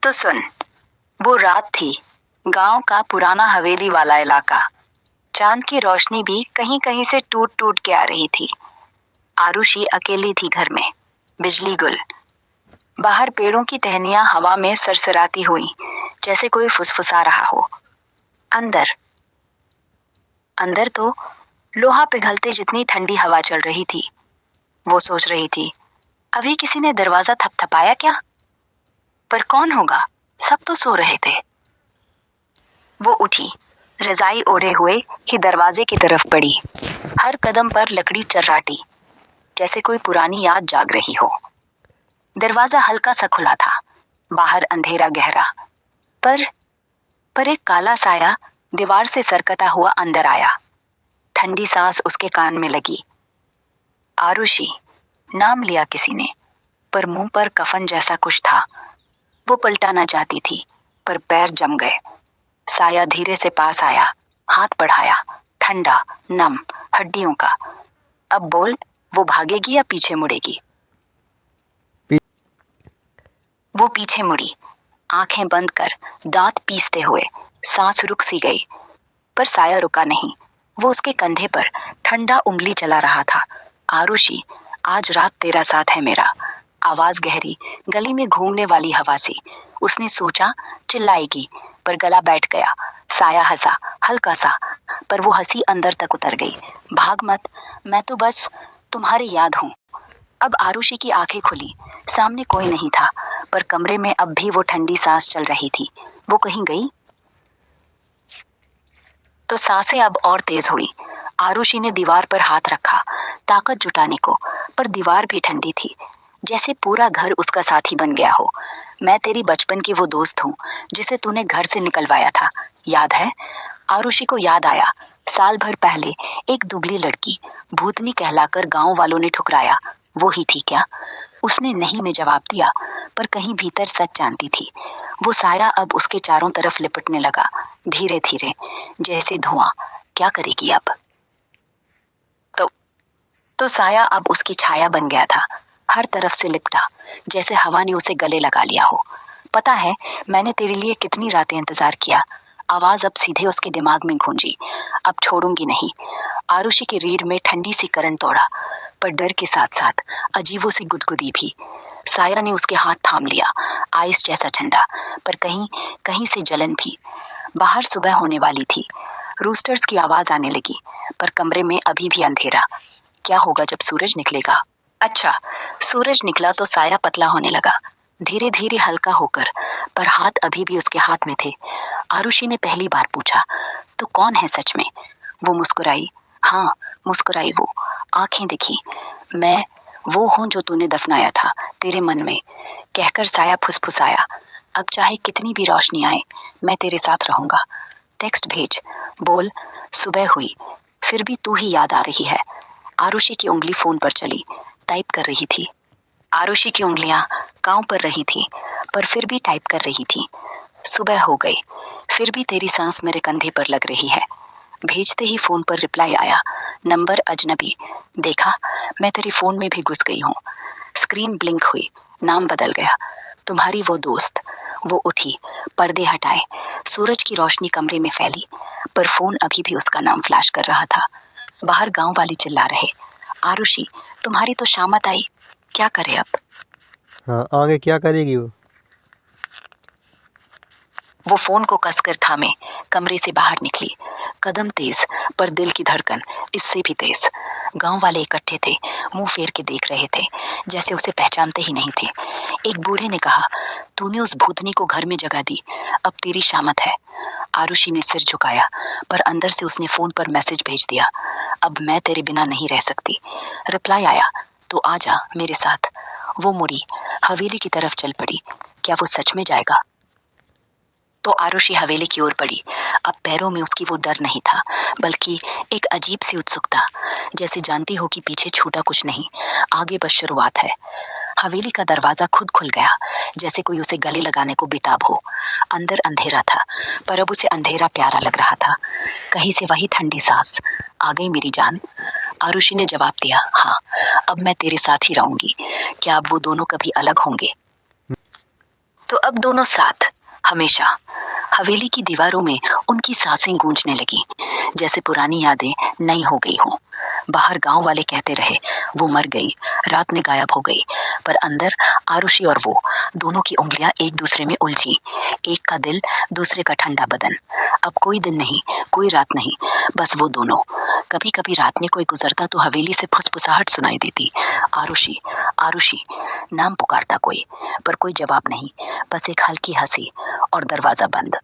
तो सुन, वो रात थी। गांव का पुराना हवेली वाला इलाका। चांद की रोशनी भी कहीं कहीं से टूट टूट के आ रही थी। आरुषि अकेली थी घर में। बिजली गुल। बाहर पेड़ों की टहनियां हवा में सरसराती हुई, जैसे कोई फुसफुसा रहा हो। अंदर अंदर तो लोहा पिघलते जितनी ठंडी हवा चल रही थी। वो सोच रही थी, अभी किसी ने दरवाजा थपथपाया क्या? पर कौन होगा? सब तो सो रहे थे। वो उठी, रजाई ओढ़े हुए ही दरवाजे की तरफ बढ़ी। हर कदम पर लकड़ी चर्राटी, जैसे कोई पुरानी याद जाग रही हो। दरवाजा हल्का सा खुला था। बाहर अंधेरा गहरा, पर एक काला साया दीवार से सरकता हुआ अंदर आया। ठंडी सांस उसके कान में लगी। आरुषि, नाम लिया किसी ने, पर मुंह पर कफन जैसा कुछ था। वो पलटाना चाहती थी, पर पैर जम गए। साया धीरे से पास आया, हाथ बढ़ाया, ठंडा, नम, हड्डियों का। अब बोल, वो भागेगी या पीछे मुड़ेगी? वो पीछे मुड़ी, आंखें बंद कर, दांत पीसते हुए। सांस रुक सी गई, पर साया रुका नहीं। वो उसके कंधे पर ठंडा उंगली चला रहा था। आरुषि, आज रात तेरा साथ है मेरा। आवाज गहरी, गली में घूमने वाली हवा सी। उसने सोचा चिल्लाएगी, पर गला बैठ गया। साया हंसा, हल्का सा, पर वो हंसी अंदर तक उतर गई। भाग मत, मैं तो बस तुम्हारी याद हूं। अब आरुषि की आंखें खुली। सामने कोई नहीं था, पर कमरे में अब भी वो ठंडी सांस चल रही थी। वो कहीं गई? तो सांसें अब और तेज हुई। आरुषि ने दीवार पर हाथ रखा, ताकत जुटाने को, पर दीवार भी ठंडी थी, जैसे पूरा घर उसका साथी बन गया हो। मैं तेरी बचपन की वो दोस्त हूँ, जिसे तूने घर से निकलवाया था, याद है? आरुषि को याद आया, साल भर पहले एक दुबली लड़की, भूतनी कहलाकर गांव वालों ने ठुकराया। वो ही थी क्या? उसने नहीं में जवाब दिया, पर कहीं भीतर सच जानती थी। वो साया अब उसके चारों तरफ लिपटने लगा, धीरे धीरे, जैसे धुआं। क्या करेगी अब? तो तो साया अब उसकी छाया बन गया था, हर तरफ से लिपटा, जैसे हवा ने उसे गले लगा लिया हो। पता है, मैंने तेरे लिए कितनी रातें इंतजार किया। आवाज अब सीधे उसके दिमाग में गूंजी। अब छोड़ूंगी नहीं। आरुषि की रीढ़ में ठंडी सी करन तोड़ा, पर डर के साथ साथ अजीबो सी गुदगुदी भी। साया ने उसके हाथ थाम लिया, आइस जैसा ठंडा, पर कहीं कहीं से जलन भी। बाहर सुबह होने वाली थी। रूस्टर्स की आवाज आने लगी, पर कमरे में अभी भी अंधेरा। क्या होगा जब सूरज निकलेगा? अच्छा, सूरज निकला तो साया पतला होने लगा, धीरे धीरे हल्का होकर, पर हाथ अभी भी उसके हाथ में थे। आरुषि ने पहली बार पूछा, तो कौन है सच में? वो मुस्कुराई। हाँ, मुस्कुराई वो। आंखें दिखी। मैं वो हूं जो तूने दफनाया था तेरे मन में, कहकर साया फुसफुसाया। अब चाहे कितनी भी रोशनी आए, मैं तेरे साथ रहूंगा। टेक्स्ट भेज। बोल, सुबह हुई, फिर भी तू ही याद आ रही है। आरुषि की उंगली फोन पर चली, टाइप कर रही थी। आरुषि की उंगलियां कांव पर रही थी, पर फिर भी टाइप कर रही थी। सुबह हो गई, फिर भी तेरी सांस मेरे कंधे पर लग रही है। भेजते ही फोन पर रिप्लाई आया, नंबर अजनबी। देखा, मैं तेरे फोन में भी घुस गई हूँ। स्क्रीन ब्लिंक हुई, नाम बदल गया, तुम्हारी वो दोस्त। वो उठी, पर्दे हटाए। सूरज की रोशनी कमरे में फैली, पर फोन अभी भी उसका नाम फ्लैश कर रहा था। बाहर गांव वाले चिल्ला रहे, आरुषि, तुम्हारी तो शामत आई, क्या करे अब? हाँ, आगे क्या करेगी वो? वो फोन को कसकर थामे, कमरे से बाहर निकली। कदम तेज, पर दिल की धड़कन इससे भी तेज। गांव वाले इकट्ठे थे, मुंह फेर के देख रहे थे, जैसे उसे पहचानते ही नहीं थे। एक बूढ़े ने कहा, तूने उस भूतनी को घर में जगह दी, अब तेरी शामत है। आरुषि ने सिर झुकाया, पर अंदर से उसने फोन पर मैसेज भेज दिया, अब मैं तेरे बिना नहीं रह सकती। रिप्लाई आया, तो आजा मेरे साथ। वो मुड़ी, हवेली की तरफ चल पड़ी। क्या वो सच में जाएगा? तो आरुषि हवेली की ओर बढ़ी। अब पैरों में उसकी वो डर नहीं था, बल्कि एक अजीब सी उत्सुकता, जैसे जानती हो कि पीछे छूटा कुछ नहीं, आगे बस शुरुआत है। हवेली का दरवाजा खुद खुल गया, जैसे कोई उसे गले लगाने को बेताब हो। अंदर अंधेरा था, पर अब उसे अंधेरा प्यारा लग रहा था। कहीं से वही ठंडी सांस, आ गई मेरी जान। आरुषि ने जवाब दिया, हाँ, अब मैं तेरे साथ ही रहूंगी। क्या अब वो दोनों कभी अलग होंगे? तो अब दोनों साथ, हमेशा। हवेली की दीवारों में उनकी सांसें गूंजने लगी, जैसे पुरानी यादें नई हो गई हों। बाहर गांव वाले कहते रहे, वो मर गई, रात में गायब हो गई, पर अंदर आरुषि और वो दोनों की उंगलियां एक दूसरे में उलझी, एक का दिल, दूसरे का ठंडा बदन। अब कोई दिन नहीं, कोई रात नहीं, बस वो दोनों। कभी कभी रात में कोई गुजरता तो हवेली से फुसफुसाहट सुनाई देती, आरुषि, आरुषि। नाम पुकारता कोई, पर कोई जवाब नहीं, बस एक हल्की हंसी और दरवाजा बंद।